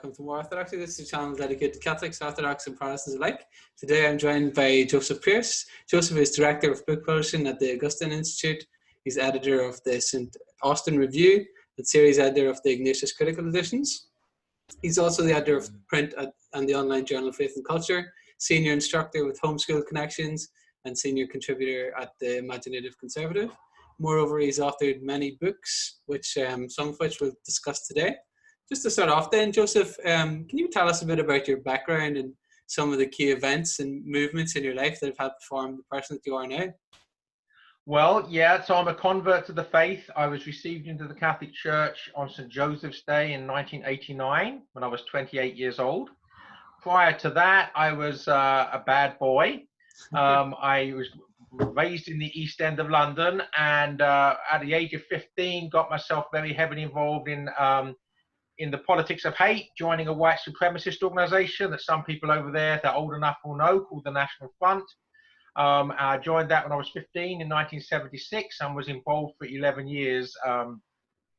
welcome to More Orthodoxy. This is a channel dedicated to Catholics, Orthodox and Protestants alike. Today I'm joined by Joseph Pearce. Joseph is Director of Book Publishing at the Augustine Institute. He's editor of the St. Austin Review and series editor of the Ignatius Critical Editions. He's also the editor of print and the online journal Faith and Culture, senior instructor with Homeschool Connections, and senior contributor at the Imaginative Conservative. Moreover, he's authored many books, which some of which we'll discuss today. Just to start off then, Joseph, can you tell us a bit about your background and some of the key events and movements in your life that have helped form the person that you are now? Well, yeah, so I'm a convert to the faith. I was received into the Catholic Church on St. Joseph's Day in 1989 when I was 28 years old. Prior to that, I was a bad boy. I was raised in the East End of London, and at the age of 15, got myself very heavily involved in the politics of hate, joining a white supremacist organization that some people over there, if they're old enough, will know, called the National Front. I joined that when I was 15 in 1976 and was involved for 11 years,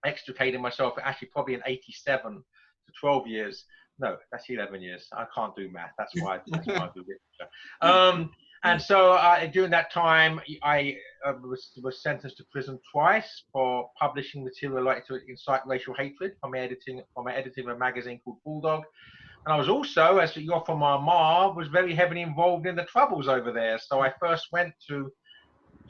extricating myself, actually probably in 87 to 12 years. No, that's 11 years. I can't do math. That's why I do literature. And so during that time, I was sentenced to prison twice for publishing material likely to incite racial hatred from my editing of a magazine called Bulldog. And I was also, as you got from my mom, was very heavily involved in the Troubles over there. So I first went to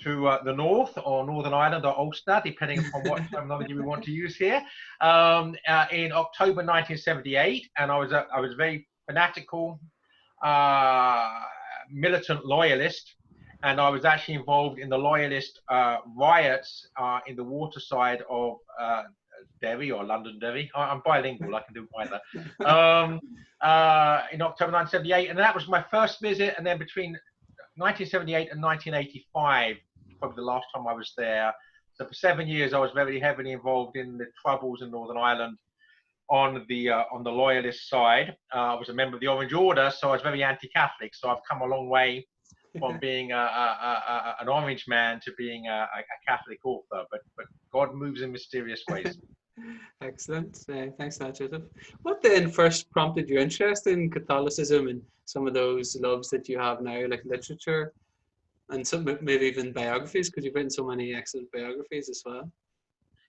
the North, or Northern Ireland, or Ulster, depending upon what terminology we want to use here, in October 1978. And I was very fanatical, militant loyalist, and I was actually involved in the loyalist riots in the waterside of Derry or Londonderry. I'm bilingual, I can do either. In October 1978, and that was my first visit. And then between 1978 and 1985, probably the last time I was there. So for 7 years, I was very heavily involved in the Troubles in Northern Ireland on the loyalist side. I was a member of the Orange Order, so I was very anti-Catholic. So I've come a long way from being an Orange man to being a Catholic author. But God moves in mysterious ways. Excellent. Thanks for that, Joseph. What then first prompted your interest in Catholicism and some of those loves that you have now, like literature and some maybe even biographies, because you've written so many excellent biographies as well?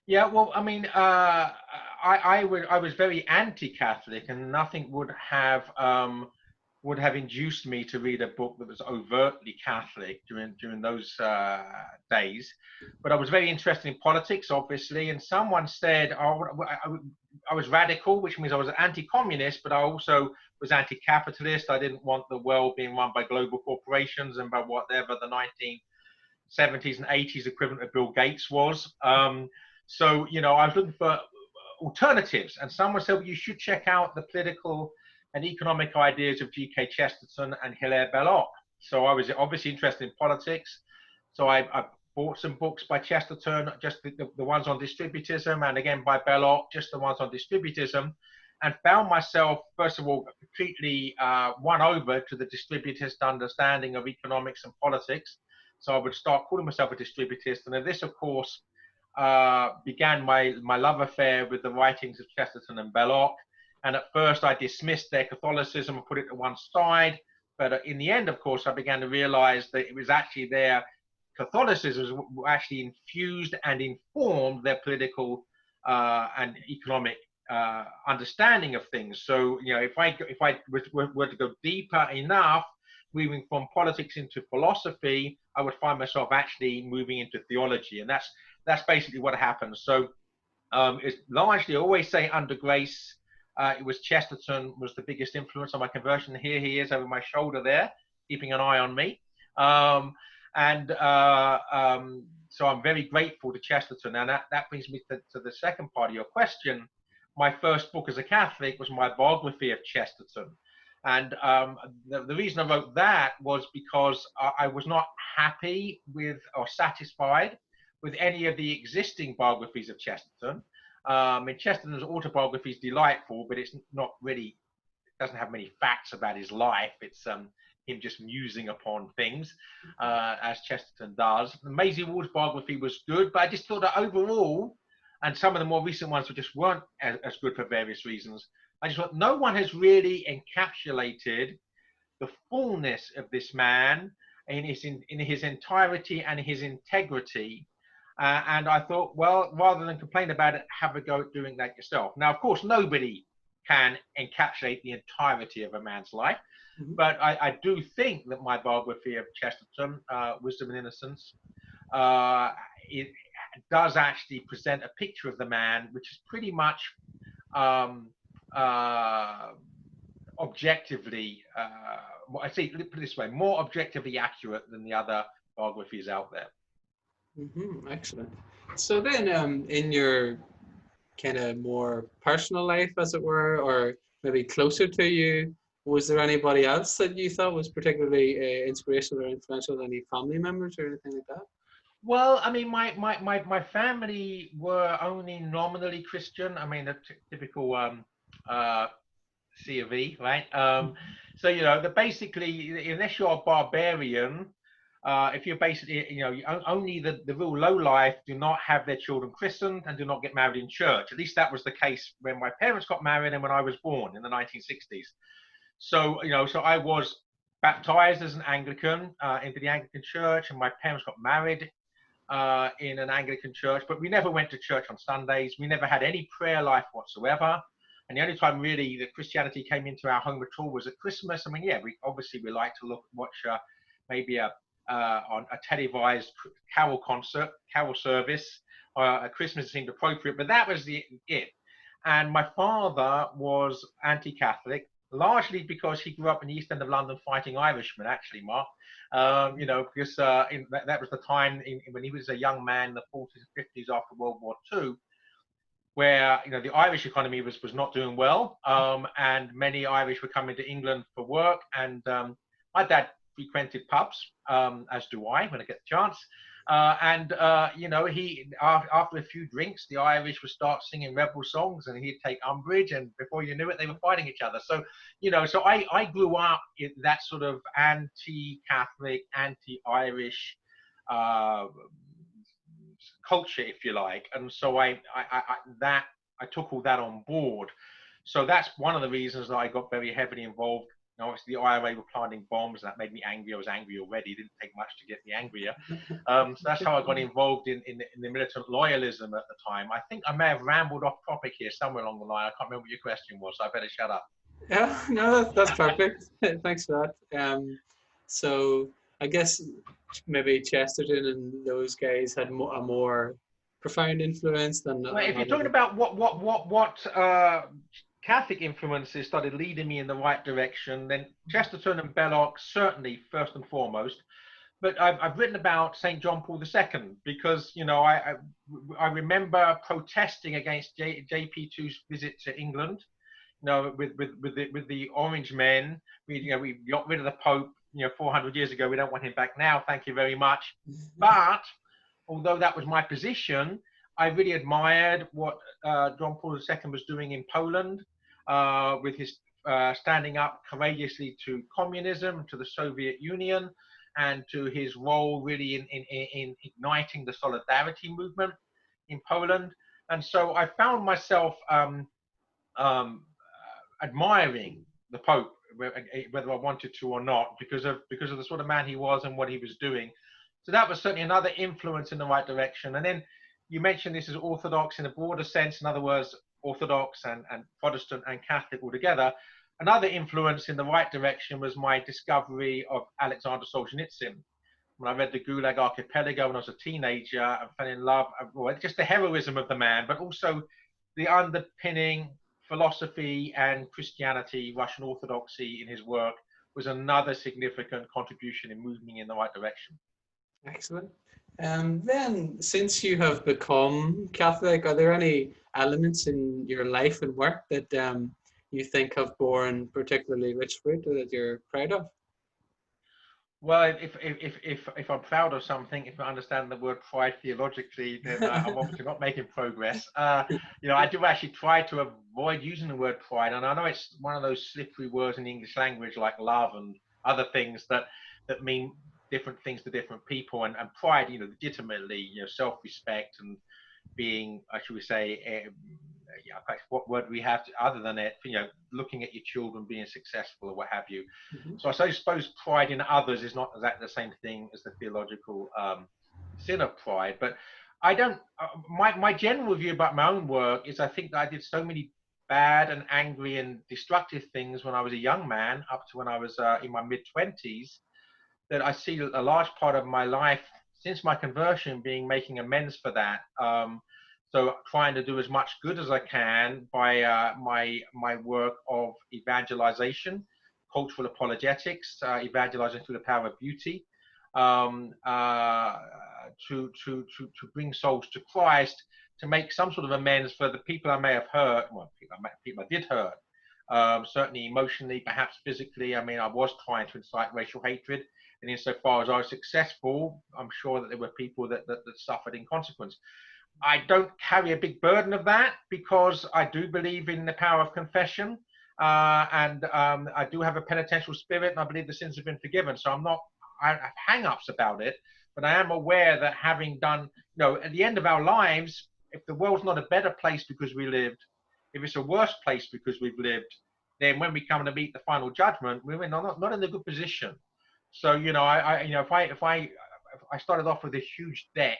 Yeah, well, I mean, I was very anti-Catholic, and nothing would have induced me to read a book that was overtly Catholic during those days. But I was very interested in politics, obviously, and someone said I was radical, which means I was anti-communist, but I also was anti-capitalist. I didn't want the world being run by global corporations and by whatever the 1970s and 80s equivalent of Bill Gates was. So, you know, I was looking for alternatives, and someone said, well, you should check out the political and economic ideas of GK Chesterton and Hilaire Belloc. So I was obviously interested in politics. So I bought some books by Chesterton, just the ones on distributism, and again by Belloc, just the ones on distributism, and found myself, first of all, completely won over to the distributist understanding of economics and politics. So I would start calling myself a distributist. And this, of course, began my love affair with the writings of Chesterton and Belloc. And at first I dismissed their Catholicism and put it to one side. But in the end, of course, I began to realize that it was actually their Catholicism actually infused and informed their political and economic understanding of things. So, you know, if I were to go deeper enough, moving from politics into philosophy, I would find myself actually moving into theology. And that's basically what happens. So it's largely, I always say, under grace. It was Chesterton was the biggest influence on my conversion. Here he is over my shoulder there, keeping an eye on me. So I'm very grateful to Chesterton. And that brings me to the second part of your question. My first book as a Catholic was my biography of Chesterton. And the reason I wrote that was because I was not happy with or satisfied with any of the existing biographies of Chesterton. Chesterton's autobiography is delightful, but it's not really, it doesn't have many facts about his life. It's him just musing upon things, as Chesterton does. Maisie Ward's biography was good, but I just thought that overall, and some of the more recent ones just weren't as good for various reasons, I just thought no one has really encapsulated the fullness of this man in his entirety and his integrity. And I thought, well, rather than complain about it, have a go at doing that yourself. Now, of course, nobody can encapsulate the entirety of a man's life, but I do think that my biography of Chesterton, Wisdom and Innocence, it does actually present a picture of the man which is pretty much objectively, I see, put it this way, more objectively accurate than the other biographies out there. Excellent. So then, in your kind of more personal life, as it were, or maybe closer to you, was there anybody else that you thought was particularly inspirational or influential? Any family members or anything like that? Well, I mean, my family were only nominally Christian. I mean, the typical C of E, right? So, you know, basically, unless you're a barbarian, if you're basically, you know, only the real low life do not have their children christened and do not get married in church. At least that was the case when my parents got married and when I was born in the 1960s. So, you know, so I was baptized as an Anglican into the Anglican church, and my parents got married in an Anglican church, but we never went to church on Sundays. We never had any prayer life whatsoever. And the only time really that Christianity came into our home at all was at Christmas. I mean, yeah, we like to watch maybe on a televised carol concert, carol service. At Christmas seemed appropriate, but that was it. And my father was anti-Catholic, largely because he grew up in the East End of London fighting Irishmen, actually, Mark. You know, because that was the time when he was a young man in the 40s and 50s after World War II, where, you know, the Irish economy was not doing well, and many Irish were coming to England for work. And my dad frequented pubs, as do I when I get the chance. You know, after a few drinks, the Irish would start singing rebel songs, and he'd take umbrage, and before you knew it, they were fighting each other. So, you know, so I grew up in that sort of anti-Catholic, anti-Irish culture, if you like, and so I took all that on board. So that's one of the reasons that I got very heavily involved. You know, obviously the IRA were planting bombs, and that made me angry. I was angry already. It didn't take much to get me angrier. So that's how I got involved in the militant loyalism at the time. I think I may have rambled off topic here somewhere along the line. I can't remember what your question was, so I better shut up. Yeah, no, that's perfect. Thanks for that. So I guess maybe Chesterton and those guys had a more profound influence than. Well, if you're talking about what Catholic influences started leading me in the right direction, then Chesterton and Belloc certainly first and foremost. But I've written about St. John Paul II because, you know, I remember protesting against JP2's visit to England. You know, with the Orange men, we got rid of the Pope, you know, 400 years ago. We don't want him back now. Thank you very much. But although that was my position, I really admired what John Paul II was doing in Poland with his standing up courageously to communism, to the Soviet Union, and to his role really in igniting the solidarity movement in Poland. And so I found myself admiring the Pope, whether I wanted to or not, because of the sort of man he was and what he was doing. So that was certainly another influence in the right direction. And then you mentioned this as Orthodox in a broader sense, in other words, Orthodox and Protestant and Catholic altogether. Another influence in the right direction was my discovery of Alexander Solzhenitsyn. When I read the Gulag Archipelago when I was a teenager, I fell in love with just the heroism of the man, but also the underpinning philosophy and Christianity, Russian Orthodoxy in his work was another significant contribution in moving me in the right direction. Excellent. Then, since you have become Catholic, are there any elements in your life and work that you think have borne particularly rich fruit or that you're proud of? Well, if I'm proud of something, if I understand the word pride theologically, then I'm obviously not making progress. You know, I do actually try to avoid using the word pride, and I know it's one of those slippery words in the English language like love and other things that mean different things to different people, and pride, you know, legitimately, you know, self-respect and being, should we say, yeah, what word we have other than it, looking at your children being successful or what have you. Mm-hmm. So I suppose pride in others is not exactly the same thing as the theological sin of pride. But I don't, my general view about my own work is I think that I did so many bad and angry and destructive things when I was a young man, up to when I was in my mid-20s, that I see a large part of my life since my conversion being making amends for that. So trying to do as much good as I can by my work of evangelization, cultural apologetics, evangelizing through the power of beauty, to bring souls to Christ, to make some sort of amends for the people I may have hurt, well, people I did hurt, certainly emotionally, perhaps physically. I mean, I was trying to incite racial hatred, and insofar as I was successful, I'm sure that there were people that suffered in consequence. I don't carry a big burden of that because I do believe in the power of confession, and I do have a penitential spirit, and I believe the sins have been forgiven. So I have hang-ups about it, but I am aware that having done, at the end of our lives, if the world's not a better place because we lived, if it's a worse place because we've lived, then when we come to meet the final judgment, we're not in a good position. So, if I started off with a huge debt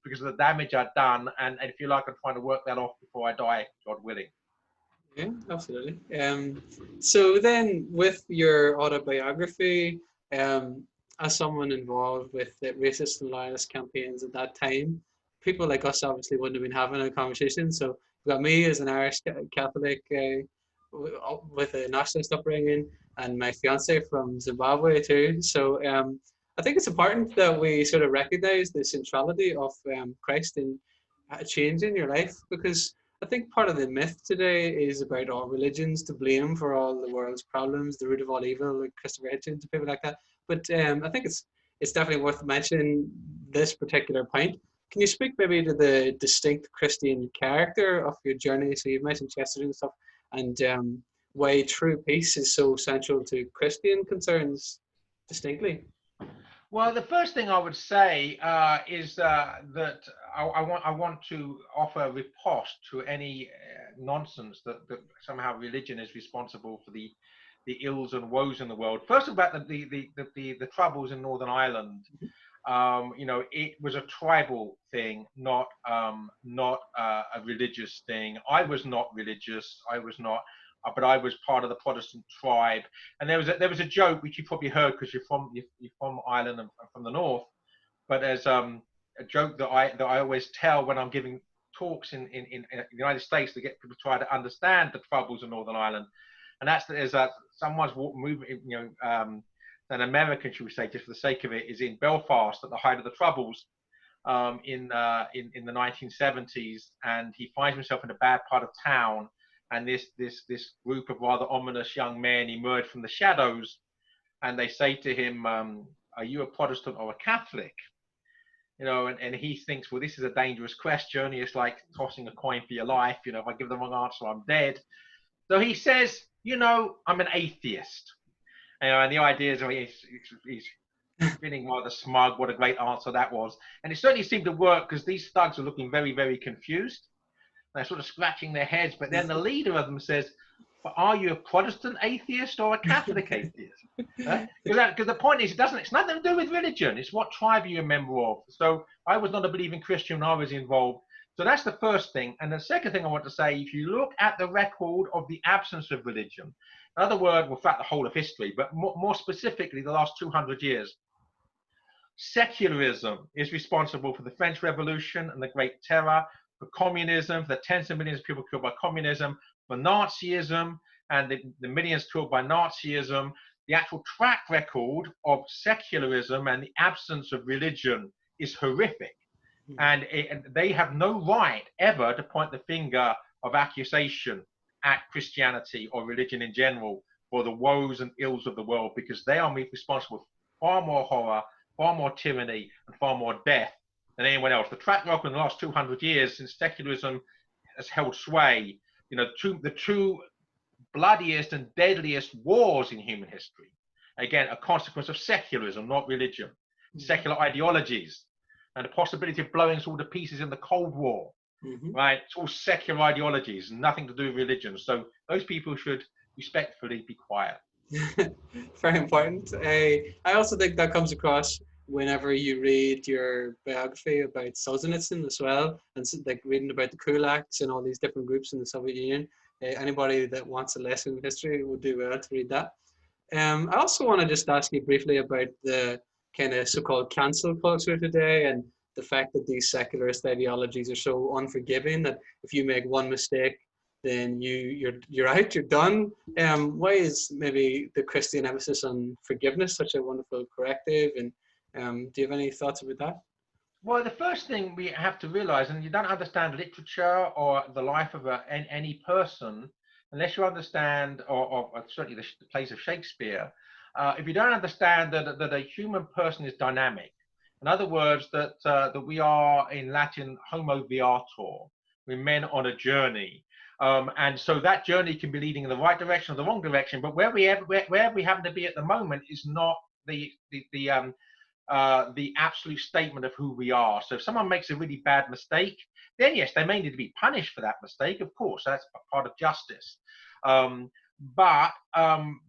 because of the damage I'd done, and if you like, I'm trying to work that off before I die, God willing. Yeah, absolutely. So then, with your autobiography, as someone involved with the racist and loyalist campaigns at that time, people like us obviously wouldn't have been having a conversation. So you've got me as an Irish Catholic with a nationalist upbringing, and my fiance from Zimbabwe too. So I think it's important that we sort of recognize the centrality of Christ in changing your life, because I think part of the myth today is about all religions to blame for all the world's problems, the root of all evil, like Christopher Hitchens and people like that. But I think it's definitely worth mentioning this particular point. Can you speak maybe to the distinct Christian character of your journey? So you've mentioned Chesterton and stuff, and why true peace is so central to Christian concerns distinctly. Well, the first thing I would say is that I want to offer a riposte to any nonsense that somehow religion is responsible for the ills and woes in the world. First, about the troubles in Northern Ireland. It was a tribal thing, not a religious thing. I was not religious. I was not. But I was part of the Protestant tribe, and there was a joke which you probably heard because you're from Ireland and from the north. But there's a joke that I always tell when I'm giving talks in the United States to get people to try to understand the troubles in Northern Ireland, and that's that there's someone's moving, an American, should we say, just for the sake of it, is in Belfast at the height of the troubles in the 1970s, and he finds himself in a bad part of town. And this group of rather ominous young men emerge from the shadows, and they say to him, "Are you a Protestant or a Catholic?" And he thinks, well, this is a dangerous question. It's like tossing a coin for your life. If I give the wrong answer, I'm dead. So he says, I'm an atheist. And the idea is he's feeling rather smug. What a great answer that was. And it certainly seemed to work because these thugs are looking very, very confused. They're sort of scratching their heads, but then the leader of them says, "But are you a Protestant atheist or a Catholic atheist?" Because the point is, it's nothing to do with religion. It's what tribe you're a member of. So I was not a believing Christian when I was involved. So that's the first thing. And the second thing I want to say, if you look at the record of the absence of religion, in other words, well, in fact, the whole of history, but more specifically, the last 200 years, secularism is responsible for the French Revolution and the Great Terror, for communism, for the tens of millions of people killed by communism, for Nazism and the millions killed by Nazism. The actual track record of secularism and the absence of religion is horrific. And they have no right ever to point the finger of accusation at Christianity or religion in general for the woes and ills of the world, because they are responsible for far more horror, far more tyranny, and far more death than anyone else. The track record in the last 200 years since secularism has held sway, the two bloodiest and deadliest wars in human history, again, a consequence of secularism, not religion. Secular ideologies and the possibility of blowing us all to pieces in the Cold War. Hmm. right? It's all secular ideologies, nothing to do with religion. So those people should respectfully be quiet. Very important. I also think that comes across whenever you read your biography about Solzhenitsyn as well, and like reading about the kulaks and all these different groups in the Soviet Union. Anybody that wants a lesson in history would do well to read that. I also want to just ask you briefly about the kind of so-called cancel culture today, and the fact that these secularist ideologies are so unforgiving that if you make one mistake, then you're out, you're done. Why is maybe the Christian emphasis on forgiveness such a wonderful corrective? And do you have any thoughts about that? Well, the first thing we have to realize, and you don't understand literature or the life of any person unless you understand, or certainly the plays of Shakespeare, if you don't understand that a human person is dynamic. In other words, that we are, in Latin, homo viator, we're men on a journey. And so that journey can be leading in the right direction or the wrong direction, but where we happen to be at the moment is not the absolute statement of who we are. So if someone makes a really bad mistake, then yes, they may need to be punished for that mistake. Of course, that's part of justice. But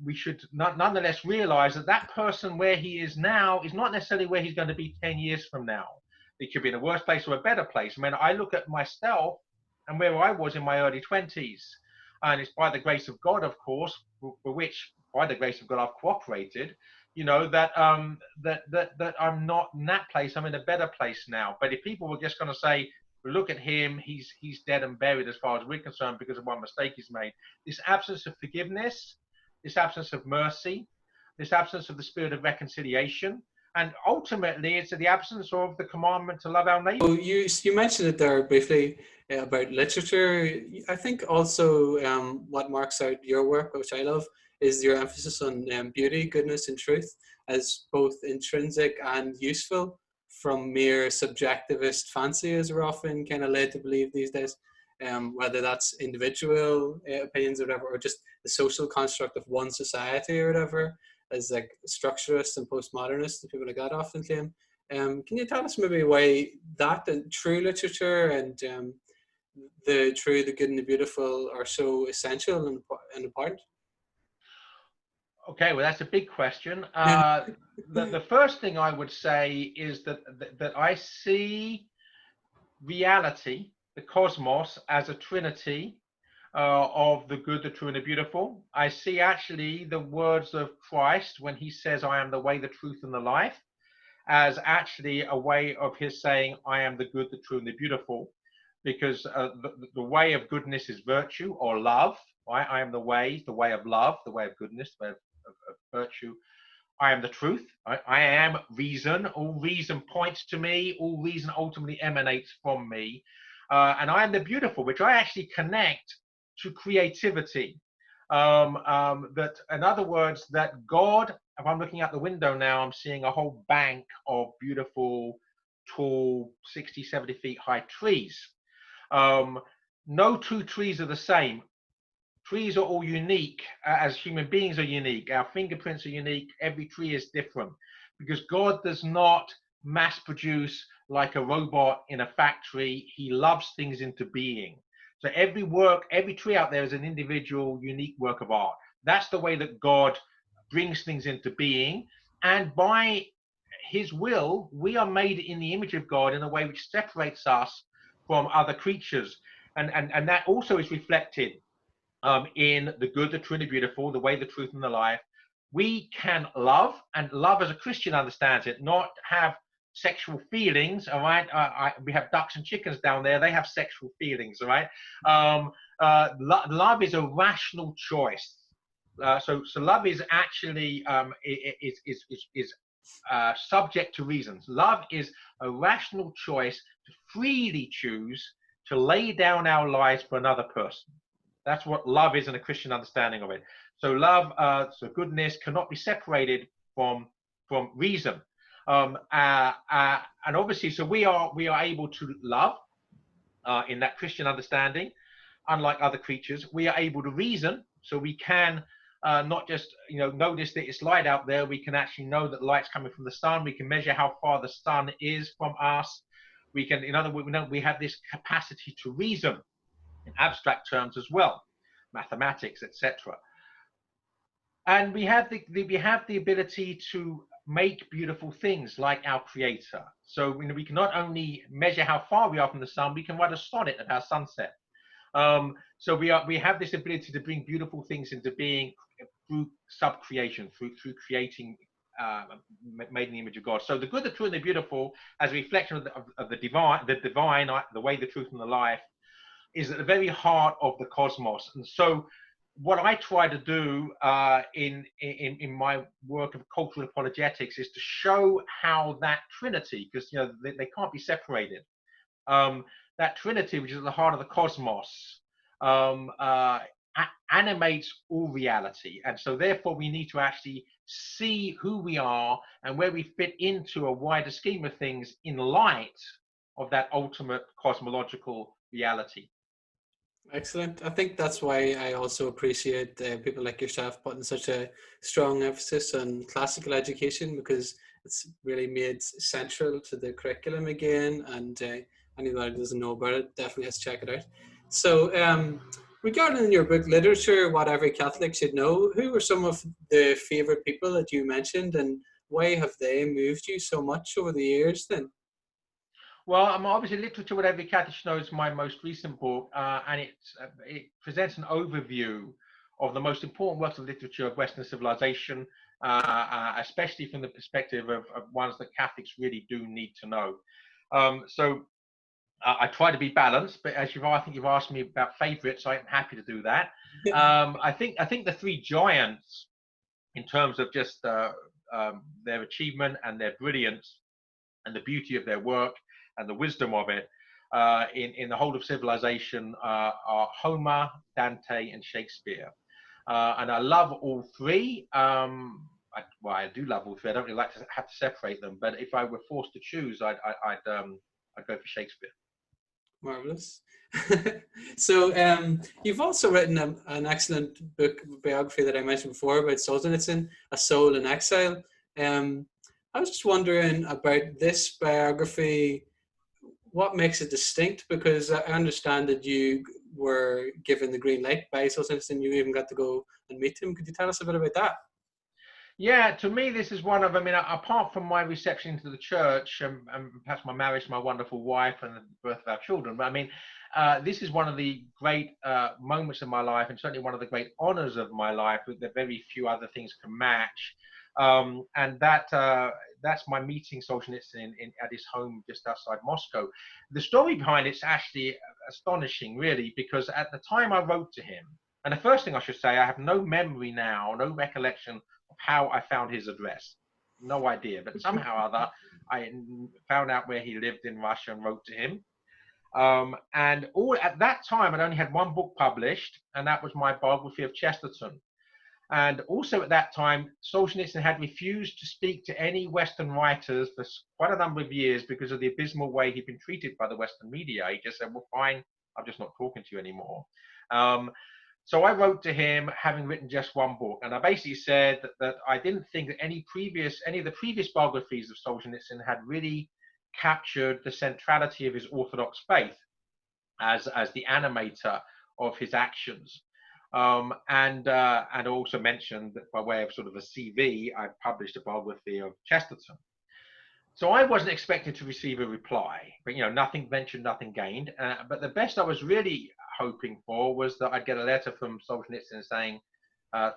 we should nonetheless realize that that person where he is now is not necessarily where he's going to be 10 years from now. It could be in a worse place or a better place. I mean, I look at myself and where I was in my early 20s. And it's by the grace of God, of course, for which, by the grace of God, I've cooperated, that that I'm not in that place. I'm in a better place now. But if people were just going to say, well, look at him, he's dead and buried as far as we're concerned because of one mistake he's made. This absence of forgiveness, this absence of mercy, this absence of the spirit of reconciliation, and ultimately it's the absence of the commandment to love our neighbor. So you mentioned it there briefly about literature. I think also what marks out your work, which I love, is your emphasis on beauty, goodness, and truth as both intrinsic and useful from mere subjectivist fancy, as we're often kind of led to believe these days. Whether that's individual opinions or whatever, or just the social construct of one society or whatever, as like structuralists and postmodernists and people like that often claim. Can you tell us maybe why that and true literature and the true, the good, and the beautiful are so essential and important? Okay, well, that's a big question. The first thing I would say is that I see reality, the cosmos, as a trinity of the good, the true, and the beautiful. I see actually the words of Christ when he says, I am the way, the truth, and the life, as actually a way of his saying, I am the good, the true, and the beautiful, because the way of goodness is virtue or love. Right? I am the way of love, the way of goodness, the way of virtue. I am the truth. I am reason. All reason points to me. All reason ultimately emanates from me. And I am the beautiful, which I actually connect to creativity. That, in other words, that God, if I'm looking out the window now, I'm seeing a whole bank of beautiful, tall, 60, 70 feet high trees. No two trees are the same. Trees are all unique, as human beings are unique. Our fingerprints are unique. Every tree is different because God does not mass produce like a robot in a factory. He loves things into being. So every tree out there is an individual, unique work of art. That's the way that God brings things into being. And by his will, we are made in the image of God in a way which separates us from other creatures. And that also is reflected in the good, the true, and the beautiful, the way, the truth, and the life. We can love, and love as a Christian understands it, not have sexual feelings. All right, we have ducks and chickens down there; they have sexual feelings. All right, love is a rational choice. So love is actually is subject to reasons. Love is a rational choice to freely choose to lay down our lives for another person. That's what love is in a Christian understanding of it. So love, so goodness cannot be separated from reason. And obviously, so we are able to love in that Christian understanding. Unlike other creatures, we are able to reason. So we can not just notice that it's light out there. We can actually know that light's coming from the sun. We can measure how far the sun is from us. We can, in other words, we have this capacity to reason in abstract terms as well, mathematics, etc. And we have the ability to make beautiful things like our creator. So we can not only measure how far we are from the sun, we can write a sonnet about sunset. So we have this ability to bring beautiful things into being through sub-creation, through creating, made in the image of God. So the good, the true, and the beautiful, as a reflection of the divine, the way, the truth, and the life, is at the very heart of the cosmos. And so what I try to do in my work of cultural apologetics is to show how that trinity, because they can't be separated, that trinity, which is at the heart of the cosmos, animates all reality. And so therefore we need to actually see who we are and where we fit into a wider scheme of things in light of that ultimate cosmological reality. Excellent. I think that's why I also appreciate people like yourself putting such a strong emphasis on classical education, because it's really made central to the curriculum again, and anybody who doesn't know about it definitely has to check it out. So regarding your book, Literature, What Every Catholic Should Know, who were some of the favourite people that you mentioned, and why have they moved you so much over the years then? Well, obviously, Literature, What Every Catholic Should Know is my most recent book, and it presents an overview of the most important works of literature of Western civilization, especially from the perspective of ones that Catholics really do need to know. So I try to be balanced, but I think you've asked me about favourites, so I'm happy to do that. I think the three giants, in terms of just their achievement and their brilliance and the beauty of their work and the wisdom of it in the whole of civilization, are Homer, Dante, and Shakespeare. And I love all three. I do love all three. I don't really like to have to separate them, but if I were forced to choose, I'd go for Shakespeare. Marvelous. So you've also written an excellent book biography that I mentioned before about Solzhenitsyn, A Soul in Exile. I was just wondering about this biography, what makes it distinct? Because I understand that you were given the green light by Solzhenitsyn, you even got to go and meet him. Could you tell us a bit about that? Yeah, to me, this is one of, apart from my reception into the church and perhaps my marriage to my wonderful wife and the birth of our children, but this is one of the great moments of my life, and certainly one of the great honors of my life, that very few other things can match. And that's my meeting Solzhenitsyn at his home just outside Moscow. The story behind it's actually astonishing, really, because at the time I wrote to him, and the first thing I should say, I have no memory now, no recollection of how I found his address. No idea, but somehow or other, I found out where he lived in Russia and wrote to him. And at that time, I'd only had one book published, and that was my biography of Chesterton. And also at that time, Solzhenitsyn had refused to speak to any Western writers for quite a number of years because of the abysmal way he'd been treated by the Western media. He just said, well, fine, I'm just not talking to you anymore. So I wrote to him, having written just one book, and I basically said that I didn't think that any of the previous biographies of Solzhenitsyn had really captured the centrality of his Orthodox faith as the animator of his actions. And also mentioned that by way of sort of a CV, I published a biography of Chesterton. So I wasn't expected to receive a reply, but nothing ventured, nothing gained. But the best I was really hoping for was that I'd get a letter from Solzhenitsyn saying,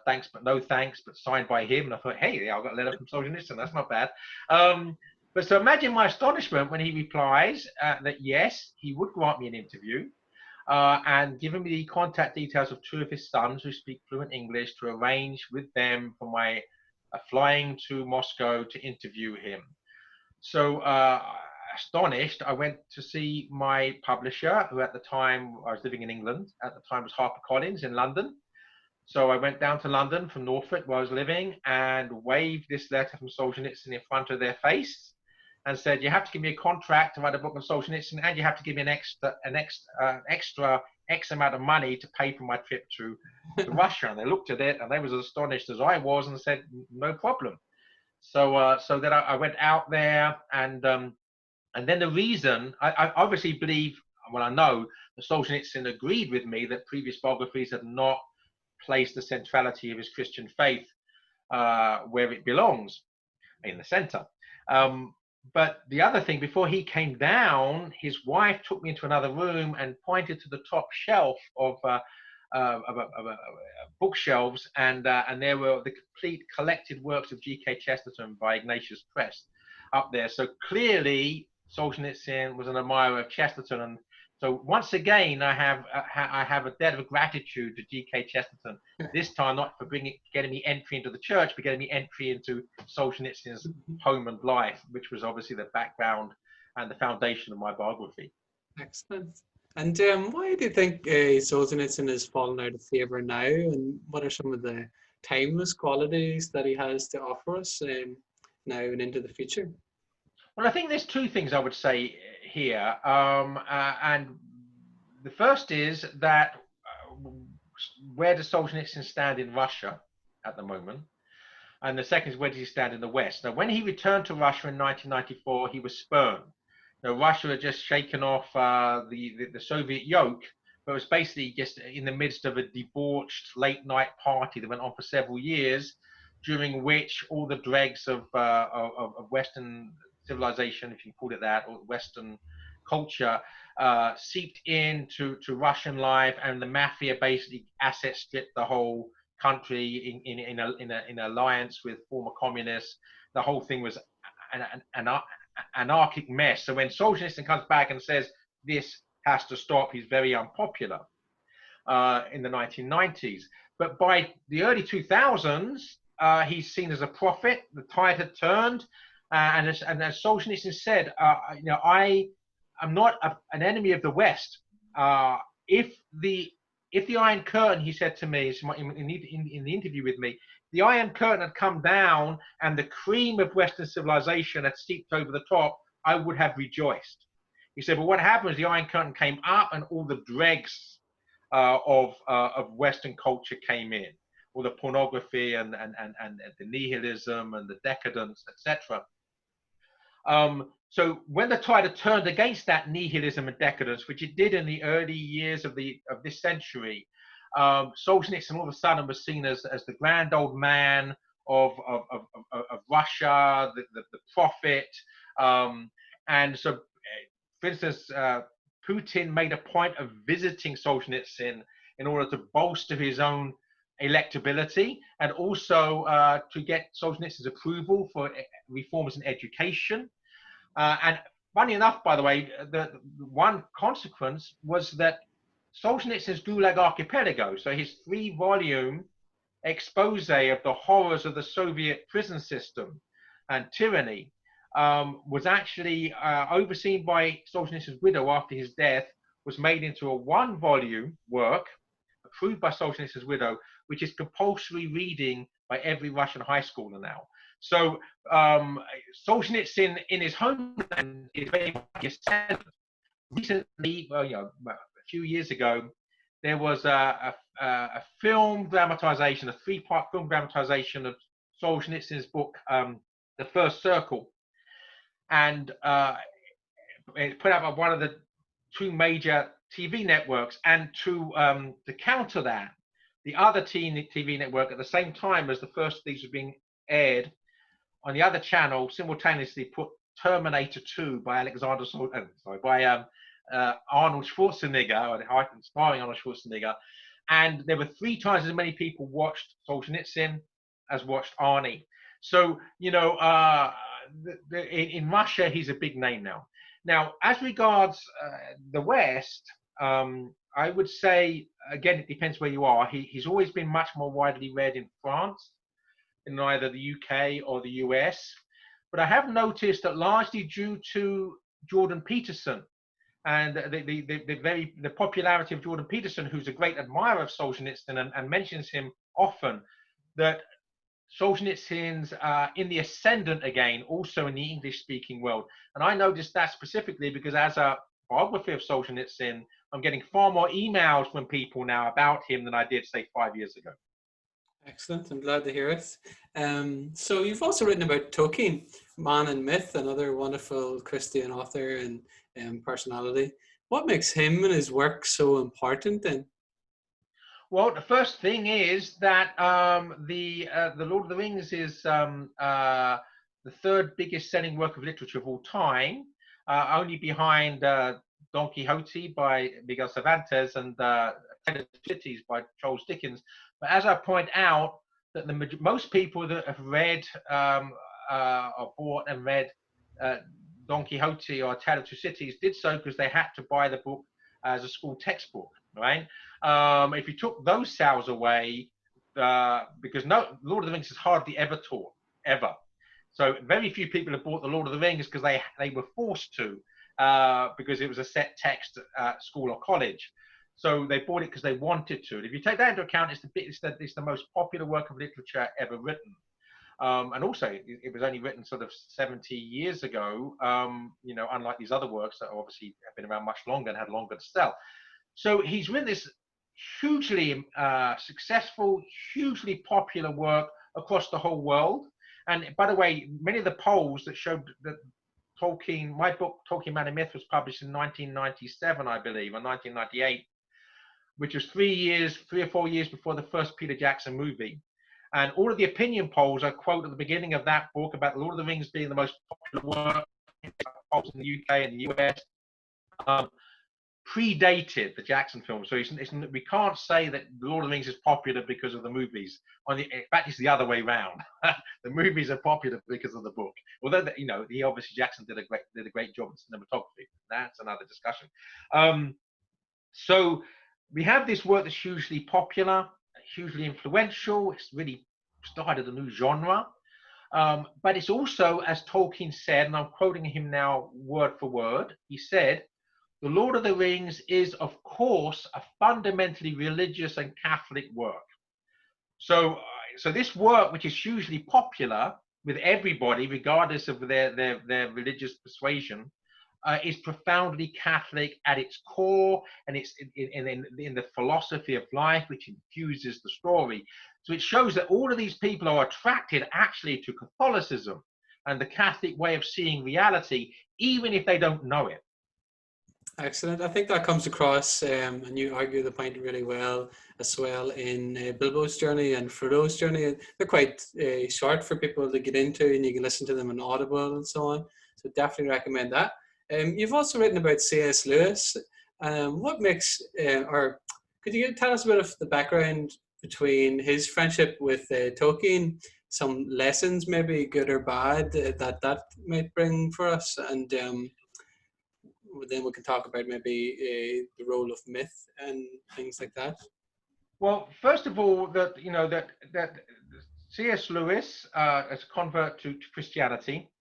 thanks, but no thanks, but signed by him. And I thought, hey, I got a letter from Solzhenitsyn, that's not bad. But so imagine my astonishment when he replies that yes, he would grant me an interview, and given me the contact details of two of his sons who speak fluent English to arrange with them for my flying to Moscow to interview him. So astonished, I went to see my publisher, who at the time, I was living in England, at the time was HarperCollins in London. So I went down to London from Norfolk, where I was living, and waved this letter from Solzhenitsyn in front of their face and said, you have to give me a contract to write a book of Solzhenitsyn, and you have to give me an extra X amount of money to pay for my trip to Russia. And they looked at it, and they were as astonished as I was, and said, no problem. So then I went out there, and And then the reason, I obviously believe, well, I know that Solzhenitsyn agreed with me that previous biographies had not placed the centrality of his Christian faith where it belongs, in the center. But the other thing, before he came down, his wife took me into another room and pointed to the top shelf of bookshelves, and there were the complete collected works of GK Chesterton by Ignatius Press up there. So clearly, Solzhenitsyn was an admirer of Chesterton, and so once again, I have a debt of gratitude to GK Chesterton. This time, not for getting me entry into the church, but getting me entry into Solzhenitsyn's home and life, which was obviously the background and the foundation of my biography. Excellent. And why do you think Solzhenitsyn has fallen out of favor now? And what are some of the timeless qualities that he has to offer us now and into the future? Well, I think there's two things I would say here. And the first is that where does Solzhenitsyn stand in Russia at the moment? And the second is, where does he stand in the West? Now, when he returned to Russia in 1994, he was spurned. Now, Russia had just shaken off the Soviet yoke, but it was basically just in the midst of a debauched late-night party that went on for several years, during which all the dregs of Western civilization, if you call it that, or Western culture, seeped into Russian life, and the mafia basically asset stripped the whole country in alliance with former communists. The whole thing was an anarchic mess. So when Solzhenitsyn comes back and says this has to stop, he's very unpopular in the 1990s. But by the early 2000s, he's seen as a prophet. The tide had turned. And as Solzhenitsyn said, I am not an enemy of the West. If the Iron Curtain, he said to me in the interview with me, the Iron Curtain had come down and the cream of Western civilization had seeped over the top, I would have rejoiced. He said, but what happened was the Iron Curtain came up and all the dregs of Western culture came in, all the pornography and the nihilism and the decadence, etc. So when the tide had turned against that nihilism and decadence, which it did in the early years of this century, Solzhenitsyn all of a sudden was seen as the grand old man of Russia, the prophet. And so, for instance, Putin made a point of visiting Solzhenitsyn in order to bolster his own electability, and also to get Solzhenitsyn's approval for reforms in education. And funny enough, by the way, the one consequence was that Solzhenitsyn's Gulag Archipelago, so his 3-volume expose of the horrors of the Soviet prison system and tyranny, was actually overseen by Solzhenitsyn's widow after his death, was made into a 1-volume work approved by Solzhenitsyn's widow, which is compulsory reading by every Russian high schooler now. So Solzhenitsyn in his homeland is very much a recently, a few years ago, there was a film dramatization, a 3-part film dramatization of Solzhenitsyn's book, The First Circle, and it's put out by one of the 2 major TV networks. And to counter that, the other TV network, at the same time as the first of these was being aired on the other channel, simultaneously put Terminator 2 by Arnold Schwarzenegger, or starring Arnold Schwarzenegger, and there were 3 times as many people watched Solzhenitsyn as watched Arnie. So in Russia, he's a big name now. Now, as regards the West, I would say, again, it depends where you are. He's always been much more widely read in France, in either the UK or the US. But I have noticed that largely due to Jordan Peterson and the popularity of Jordan Peterson, who's a great admirer of Solzhenitsyn and mentions him often, that Solzhenitsyn's in the ascendant again, also in the English-speaking world. And I noticed that specifically because as a biography of Solzhenitsyn, I'm getting far more emails from people now about him than I did, say, 5 years ago. Excellent. I'm glad to hear it. So you've also written about Tolkien, Man and Myth, another wonderful Christian author and personality. What makes him and his work so important then? Well, the first thing is that the Lord of the Rings is the third biggest selling work of literature of all time, only behind Don Quixote by Miguel Cervantes and Tale of Two Cities by Charles Dickens. But as I point out, that most people that have read or bought and read Don Quixote or Tale of Two Cities did so because they had to buy the book as a school textbook, right? If you took those sales away, because no, Lord of the Rings is hardly ever taught, ever. So very few people have bought the Lord of the Rings because they were forced to, because it was a set text at school or college. So they bought it because they wanted to. And if you take that into account, it's the most popular work of literature ever written. And also, it was only written sort of 70 years ago, unlike these other works that obviously have been around much longer and had longer to sell. So he's written this hugely successful, hugely popular work across the whole world. And by the way, many of the polls that showed that Tolkien, my book, Tolkien, Man and Myth, was published in 1997, I believe, or 1998, which was 3 or 4 years before the first Peter Jackson movie. And all of the opinion polls I quote at the beginning of that book about Lord of the Rings being the most popular work in the UK and the US, predated the Jackson film. So we can't say that Lord of the Rings is popular because of the movies. In fact, it's the other way around. The movies are popular because of the book. Although, he obviously, Jackson did a great job in cinematography. That's another discussion. So we have this work that's hugely popular, hugely influential. It's really started a new genre. But it's also, as Tolkien said, and I'm quoting him now word for word, he said, "The Lord of the Rings is, of course, a fundamentally religious and Catholic work." So this work, which is hugely popular with everybody, regardless of their religious persuasion, is profoundly Catholic at its core, and it's in the philosophy of life, which infuses the story. So it shows that all of these people are attracted actually to Catholicism and the Catholic way of seeing reality, even if they don't know it. Excellent. I think that comes across, and you argue the point really well as well in Bilbo's journey and Frodo's journey. They're quite short for people to get into, and you can listen to them on Audible and so on. So definitely recommend that. You've also written about C.S. Lewis. What makes, or could you tell us a bit of the background between his friendship with Tolkien? Some lessons, maybe good or bad, that might bring for us, and then we can talk about maybe the role of myth and things like that. Well, first of all, that C.S. Lewis, as a convert to Christianity,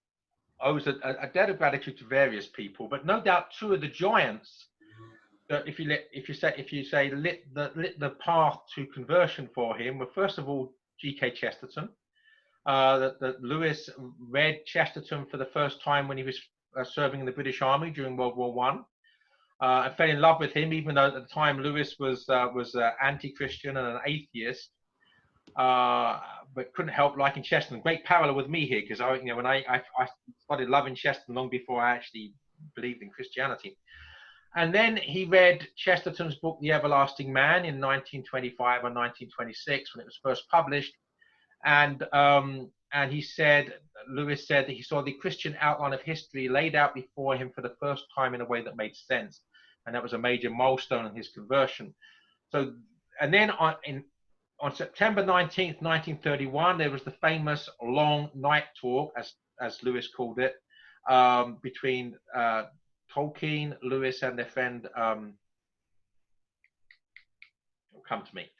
owes a debt of gratitude to various people, but no doubt two of the giants that, if you say lit the path to conversion for him, were first of all GK Chesterton. That Lewis read Chesterton for the first time when he was serving in the British Army during World War One. I fell in love with him, even though at the time Lewis was anti-Christian and an atheist. But couldn't help liking Chesterton. Great parallel with me here, because when I started loving Chesterton long before I actually believed in Christianity. And then he read Chesterton's book The Everlasting Man in 1925 or 1926 when it was first published, and Lewis said that he saw the Christian outline of history laid out before him for the first time in a way that made sense, and that was a major milestone in his conversion. So, and then on September 19th, 1931, there was the famous long night talk, as Lewis called it, between Tolkien, Lewis, and their friend, come to me.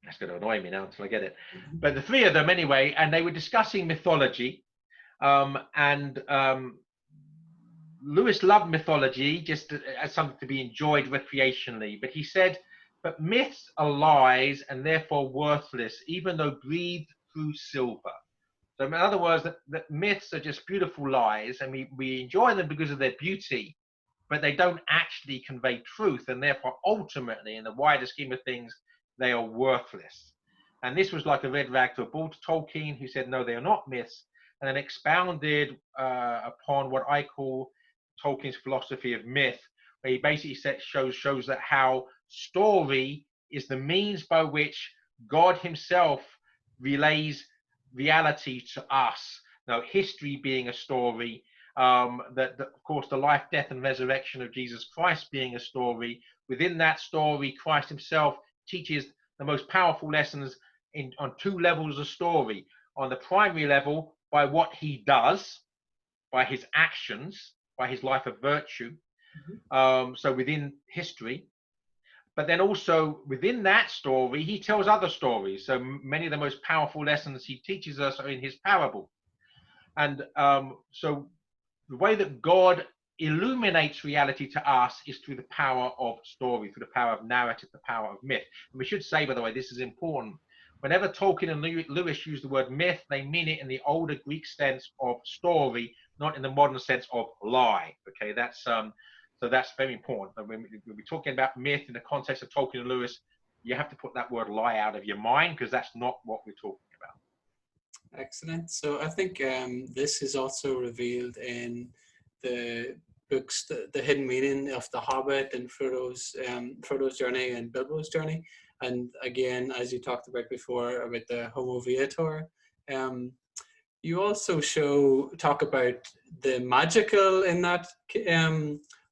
That's going to annoy me now until I get it. But the three of them anyway, and they were discussing mythology. Lewis loved mythology just as something to be enjoyed recreationally. But he said, but myths are lies and therefore worthless, even though breathed through silver. So in other words, that myths are just beautiful lies, and we enjoy them because of their beauty, but they don't actually convey truth, and therefore ultimately, in the wider scheme of things, they are worthless. And this was like a red rag to a bull to Tolkien, who said, no, they are not myths, and then expounded upon what I call Tolkien's philosophy of myth, where he basically shows that how story is the means by which God himself relays reality to us. Now, history being a story, that of course the life, death, and resurrection of Jesus Christ being a story. Within that story, Christ himself teaches the most powerful lessons on two levels of story. On the primary level, by what he does, by his actions, by his life of virtue. So within history, but then also within that story, he tells other stories. So many of the most powerful lessons he teaches us are in his parable. And so the way that God illuminates reality to us is through the power of story, through the power of narrative, the power of myth. And we should say, by the way, this is important. Whenever Tolkien and Lewis use the word myth, they mean it in the older Greek sense of story, not in the modern sense of lie. Okay, that's so that's very important. When we're talking about myth in the context of Tolkien and Lewis, you have to put that word lie out of your mind, because that's not what we're talking about. Excellent. So I think this is also revealed in the books, the hidden meaning of The Hobbit and Frodo's journey and Bilbo's journey. And again, as you talked about before, about the Homo Viator, you also talk about the magical in that.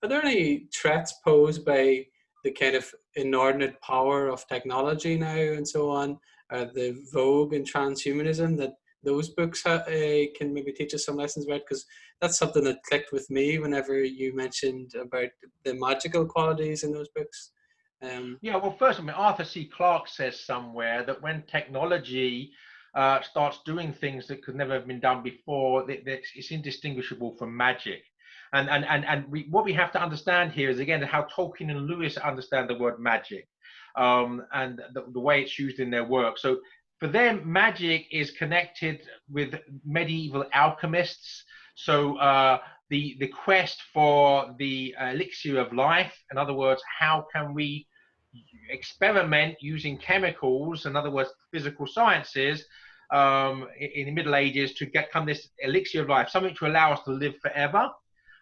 Are there any threats posed by the kind of inordinate power of technology now and so on, the vogue in transhumanism, that those books can maybe teach us some lessons about? Because that's something that clicked with me whenever you mentioned about the magical qualities in those books. Yeah, well, first, I mean, Arthur C. Clarke says somewhere that when technology starts doing things that could never have been done before, it's indistinguishable from magic. And what we have to understand here is, again, how Tolkien and Lewis understand the word magic, and the way it's used in their work. So for them, magic is connected with medieval alchemists. So the quest for the elixir of life, in other words, how can we experiment using chemicals, in other words, physical sciences, in the Middle Ages, to become this elixir of life, something to allow us to live forever.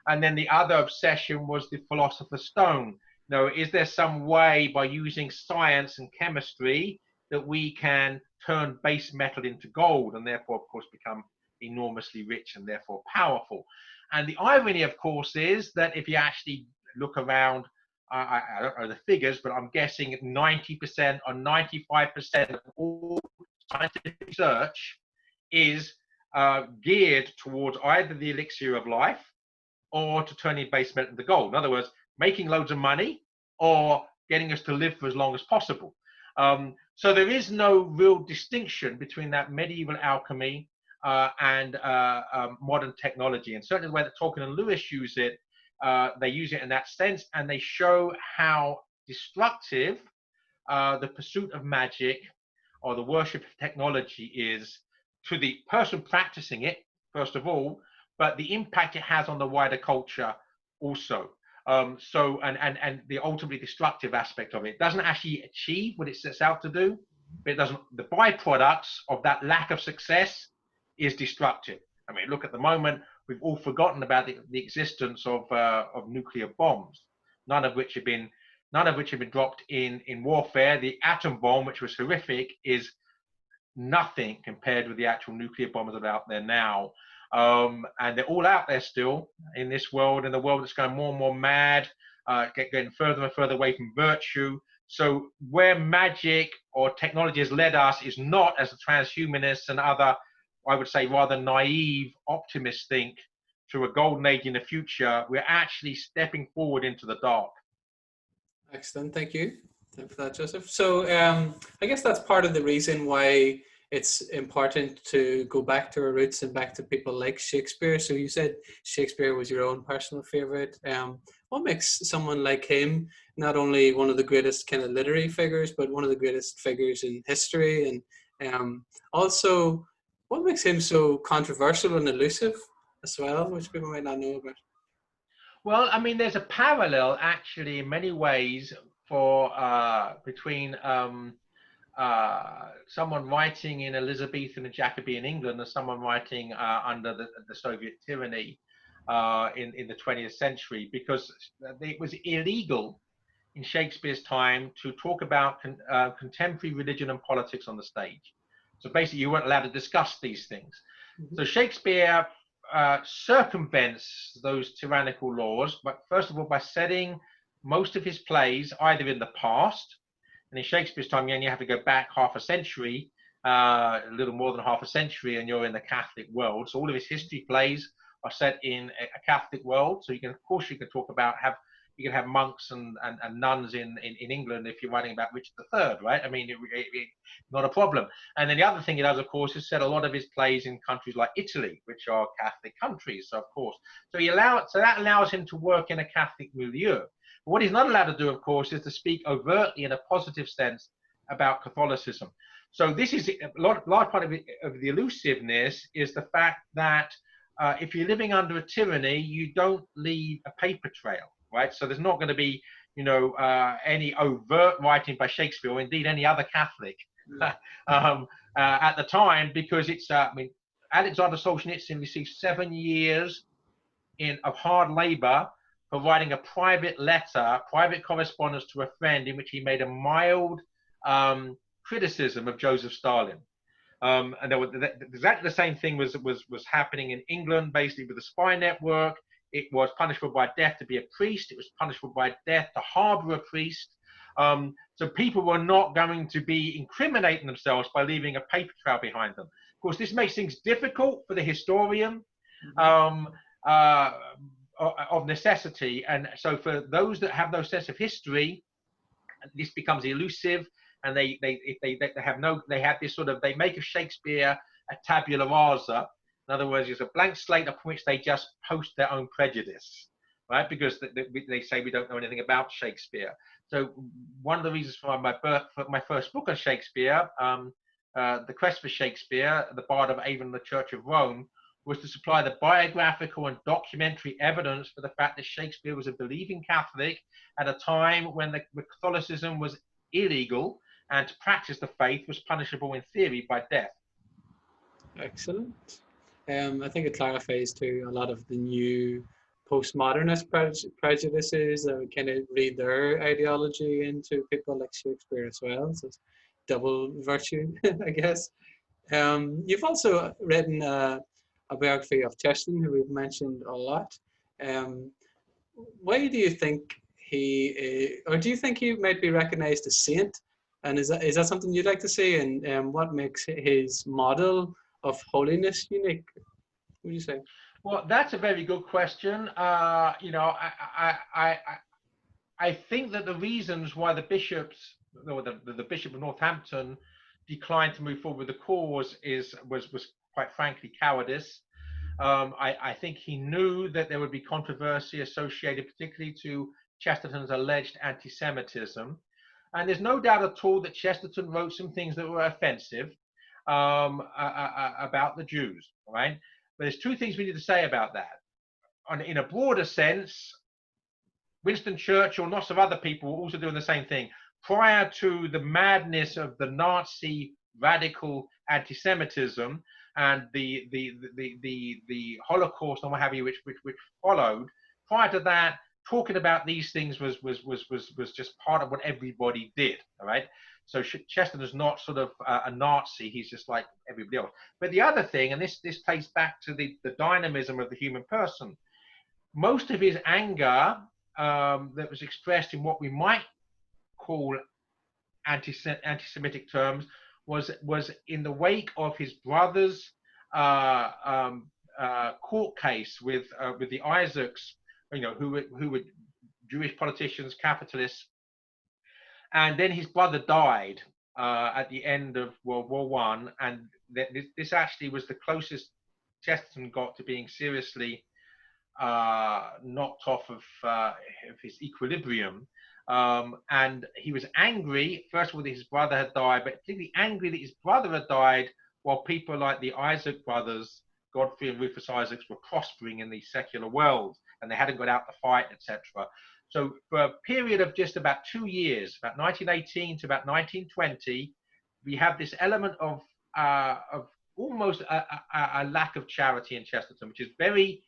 And then the other obsession was the philosopher's stone. Now, is there some way by using science and chemistry that we can turn base metal into gold, and therefore, of course, become enormously rich and therefore powerful? And the irony, of course, is that if you actually look around, I don't know the figures, but I'm guessing 90% or 95% of all scientific research is geared towards either the elixir of life or to turning base metal into gold. In other words, making loads of money or getting us to live for as long as possible. So there is no real distinction between that medieval alchemy and modern technology. And certainly the way that Tolkien and Lewis use it, they use it in that sense, and they show how destructive the pursuit of magic or the worship of technology is to the person practicing it, first of all, but the impact it has on the wider culture also. And the ultimately destructive aspect of it. It doesn't actually achieve what it sets out to do, but it doesn't. The byproducts of that lack of success is destructive. I mean, look, at the moment, we've all forgotten about the existence of nuclear bombs, none of which have been dropped in warfare. The atom bomb, which was horrific, is nothing compared with the actual nuclear bombs that are out there now. And they're all out there still in this world, in the world that's going more and more mad, getting further and further away from virtue. So where magic or technology has led us is not, as the transhumanists and other, I would say, rather naive optimists think, to a golden age in the future. We're actually stepping forward into the dark. Excellent, thank you for that, Joseph. So I guess that's part of the reason why it's important to go back to our roots and back to people like Shakespeare. So you said Shakespeare was your own personal favorite. What makes someone like him not only one of the greatest kind of literary figures, but one of the greatest figures in history? And also, what makes him so controversial and elusive as well, which people might not know about? Well, I mean, there's a parallel actually in many ways for between someone writing in Elizabethan and Jacobean England as someone writing under the Soviet tyranny in the 20th century, because it was illegal in Shakespeare's time to talk about contemporary religion and politics on the stage. So basically, you weren't allowed to discuss these things. Mm-hmm. So Shakespeare circumvents those tyrannical laws, but first of all, by setting most of his plays either in the past, and in Shakespeare's time, you only have to go back half a century, a little more than half a century, and you're in the Catholic world. So all of his history plays are set in a Catholic world. So you can, of course, you can talk about you can have monks and nuns in England if you're writing about Richard III, right? I mean, not a problem. And then the other thing he does, of course, is set a lot of his plays in countries like Italy, which are Catholic countries, so of course. So that allows him to work in a Catholic milieu. But what he's not allowed to do, of course, is to speak overtly in a positive sense about Catholicism. So this is a large part of the elusiveness is the fact that if you're living under a tyranny, you don't leave a paper trail. Right, so there's not going to be, any overt writing by Shakespeare or indeed any other Catholic at the time, because it's, Alexander Solzhenitsyn received 7 years of hard labor for writing a private correspondence to a friend in which he made a mild criticism of Joseph Stalin. And exactly the same thing was happening in England, basically with the spy network. It was punishable by death to be a priest. It was punishable by death to harbor a priest. So people were not going to be incriminating themselves by leaving a paper trail behind them. Of course, this makes things difficult for the historian of necessity. And so for those that have no sense of history, this becomes elusive. And they make of Shakespeare a tabula rasa. In other words, it's a blank slate upon which they just post their own prejudice, right? Because they say we don't know anything about Shakespeare. So one of the reasons for my first book on Shakespeare, The Quest for Shakespeare, The Bard of Avon and the Church of Rome, was to supply the biographical and documentary evidence for the fact that Shakespeare was a believing Catholic at a time when Catholicism was illegal, and to practice the faith was punishable in theory by death. Excellent. I think it clarifies too a lot of the new postmodernist prejudices that we kind of read their ideology into people like Shakespeare as well. So it's double virtue, I guess. You've also written a biography of Chesterton, who we've mentioned a lot. Why do you think or do you think he might be recognized as saint? And is that something you'd like to see? And what makes his model of holiness unique? What do you say? Well, that's a very good question. I think that the reasons why the bishops, or the Bishop of Northampton, declined to move forward with the cause was quite frankly cowardice. I think he knew that there would be controversy associated particularly to Chesterton's alleged anti-Semitism. And there's no doubt at all that Chesterton wrote some things that were offensive about the Jews, right? But there's two things we need to say about that. In a broader sense, Winston Churchill and lots of other people were also doing the same thing. Prior to the madness of the Nazi radical anti-Semitism and the Holocaust and what have you, which followed, prior to that, talking about these things was just part of what everybody did, all right? So Chesterton is not sort of a Nazi, he's just like everybody else. But the other thing, and this plays back to the dynamism of the human person, most of his anger that was expressed in what we might call anti-Semitic terms was in the wake of his brother's court case with the Isaacs, who were Jewish politicians, capitalists. And then his brother died at the end of World War I, and this actually was the closest Chesterton got to being seriously knocked off of his equilibrium. And he was angry, first of all, that his brother had died, but particularly angry that his brother had died while people like the Isaac brothers, Godfrey and Rufus Isaacs, were prospering in the secular world, and they hadn't got out to fight, etc. So for a period of just about 2 years, about 1918 to about 1920, we have this element of almost a lack of charity in Chesterton, which is very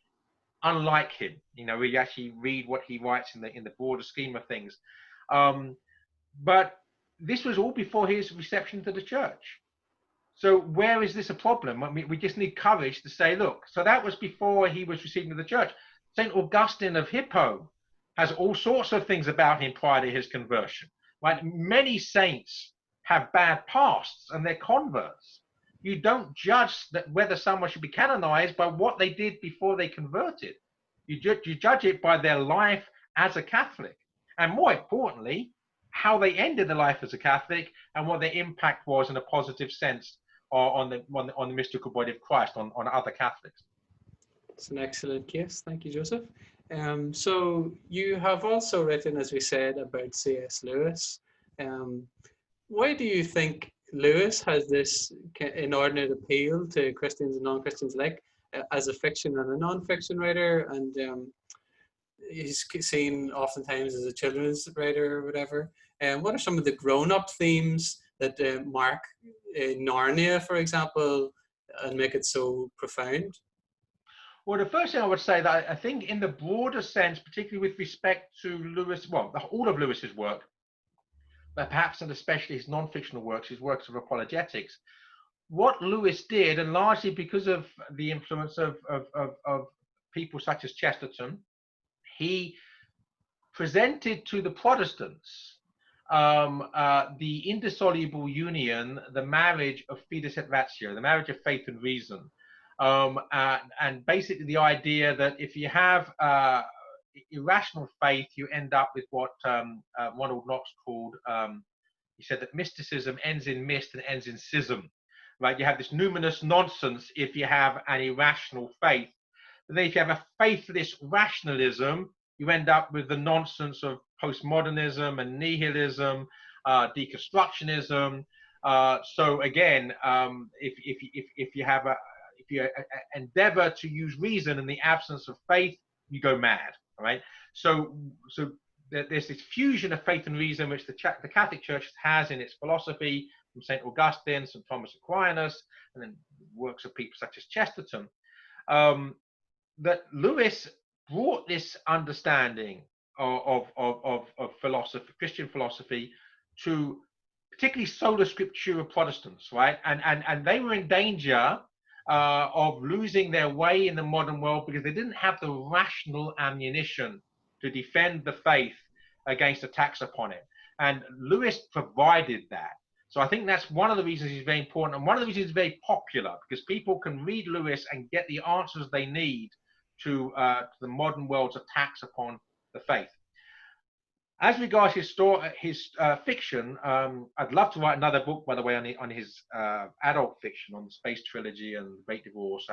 unlike him. You know, we actually read what he writes in the broader scheme of things. But this was all before his reception to the church. So where is this a problem? I mean, we just need courage to say, look, so that was before he was received into the church. St. Augustine of Hippo has all sorts of things about him prior to his conversion. Right? Many saints have bad pasts and they're converts. You don't judge that whether someone should be canonized by what they did before they converted. You judge it by their life as a Catholic. And more importantly, how they ended their life as a Catholic and what their impact was in a positive sense on the mystical body of Christ on other Catholics. It's an excellent case. Thank you, Joseph. So you have also written, as we said, about C.S. Lewis. Why do you think Lewis has this inordinate appeal to Christians and non-Christians alike as a fiction and a non-fiction writer? And he's seen oftentimes as a children's writer or whatever. What are some of the grown-up themes that mark Narnia, for example, and make it so profound? Well, the first thing I would say that I think in the broader sense, particularly with respect to Lewis, well, all of Lewis's work, but perhaps and especially his non-fictional works, his works of apologetics, what Lewis did, and largely because of the influence of people such as Chesterton, he presented to the Protestants the indissoluble union, the marriage of fides et ratio, the marriage of faith and reason. And basically the idea that if you have irrational faith, you end up with what Ronald Knox called, he said that mysticism ends in mist and ends in schism, right? You have this numinous nonsense if you have an irrational faith. But then if you have a faithless rationalism, you end up with the nonsense of postmodernism and nihilism, deconstructionism. So again, if you endeavor to use reason in the absence of faith, you go mad, all right? So there's this fusion of faith and reason which the Catholic Church has in its philosophy, from St. Augustine, St. Thomas Aquinas, and then works of people such as Chesterton, that Lewis brought this understanding of philosophy, Christian philosophy, to particularly sola scriptura Protestants, right? And they were in danger of losing their way in the modern world because they didn't have the rational ammunition to defend the faith against attacks upon it. And Lewis provided that. So I think that's one of the reasons he's very important, and one of the reasons he's very popular, because people can read Lewis and get the answers they need to the modern world's attacks upon the faith. As regards his fiction, I'd love to write another book, by the way, on his adult fiction, on the Space Trilogy and The Great Divorce.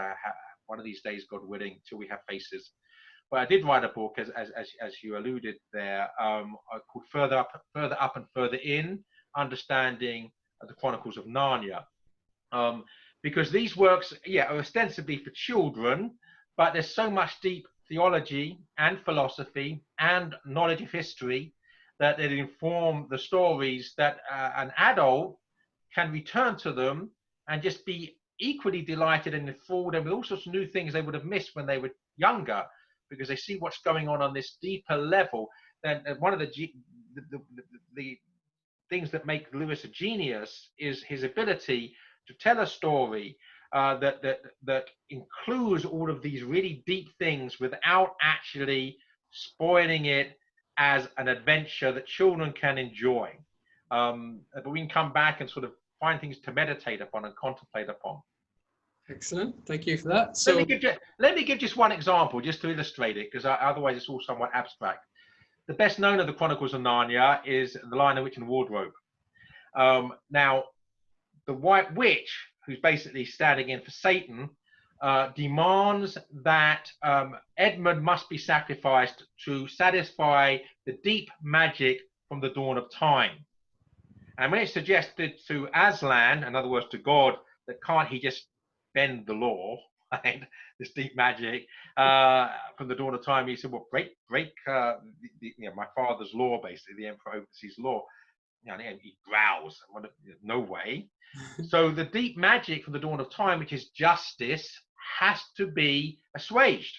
One of these days, God willing, till we have faces. But I did write a book, as you alluded there, called Further Up and Further In, Understanding the Chronicles of Narnia. Because these works, are ostensibly for children, but there's so much deep theology and philosophy and knowledge of history that it inform the stories that an adult can return to them and just be equally delighted and enthralled, and with all sorts of new things they would have missed when they were younger, because they see what's going on this deeper level. And one of the things that make Lewis a genius is his ability to tell a story that includes all of these really deep things without actually spoiling it as an adventure that children can enjoy. But we can come back and sort of find things to meditate upon and contemplate upon. Excellent. Thank you for that. So let me give just one example, just to illustrate it, because otherwise it's all somewhat abstract. The best known of the Chronicles of Narnia is The Lion, the Witch, and the Wardrobe. Now, the White Witch, who's basically standing in for Satan, demands that Edmund must be sacrificed to satisfy the deep magic from the dawn of time. And when it's suggested to Aslan, in other words to God, that can't he just bend the law, right? This deep magic from the dawn of time, he said, well, break my father's law, basically, the Emperor oversees law. You know, he growls. No way. So the deep magic from the dawn of time, which is justice, has to be assuaged.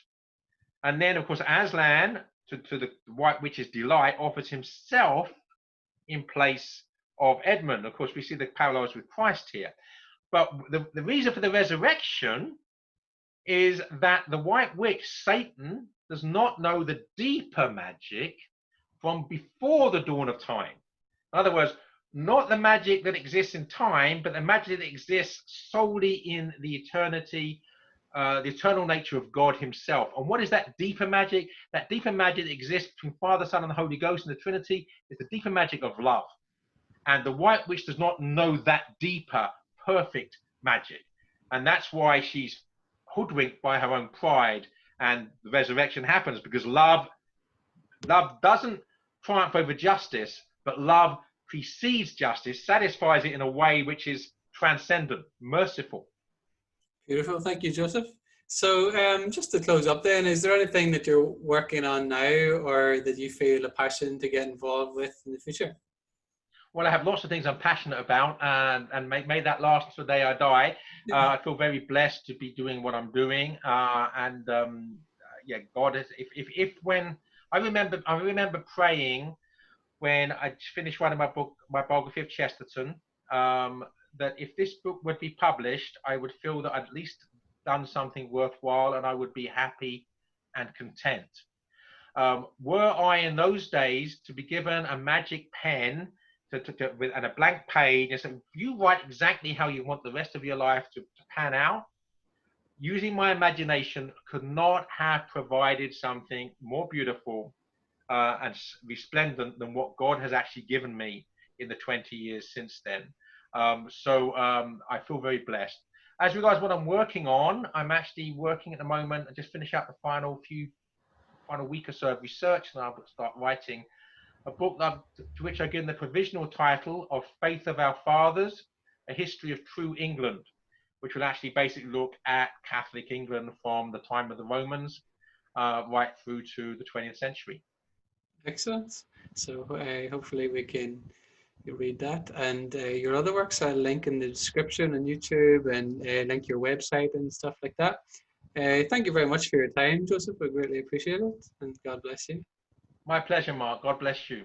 And then, of course, Aslan, to the White Witch's delight, offers himself in place of Edmund. Of course, we see the parallels with Christ here. But the reason for the resurrection is that the White Witch, Satan, does not know the deeper magic from before the dawn of time. In other words, not the magic that exists in time, but the magic that exists solely in the eternity, the eternal nature of God himself. And what is that deeper magic? That deeper magic that exists between Father, Son, and the Holy Ghost in the Trinity is the deeper magic of love. And the White Witch does not know that deeper, perfect magic. And that's why she's hoodwinked by her own pride, and the resurrection happens because love doesn't triumph over justice, but love precedes justice, satisfies it in a way which is transcendent, merciful. Beautiful. Thank you, Joseph. So just to close up then, is there anything that you're working on now or that you feel a passion to get involved with in the future? Well, I have lots of things I'm passionate about, and may that last until the day I die. I feel very blessed to be doing what I'm doing, yeah, God is. If when I remember praying when I finished writing my book, my biography of Chesterton, that if this book would be published, I would feel that I'd at least done something worthwhile, and I would be happy and content. Were I in those days to be given a magic pen and a blank page, and said, you write exactly how you want the rest of your life to pan out, using my imagination could not have provided something more beautiful and resplendent than what God has actually given me in the 20 years since then. So I feel very blessed. As regards what I'm working on, I'm actually working at the moment. I just finished out the final week or so of research, and I'll start writing a book to which I've given the provisional title of Faith of Our Fathers, A History of True England, which will actually basically look at Catholic England from the time of the Romans right through to the 20th century. Excellent. So hopefully we can read that, and your other works I'll link in the description on YouTube, and link your website and stuff like that. Thank you very much for your time, Joseph. I greatly appreciate it, and God bless you. My pleasure, Mark. God bless you.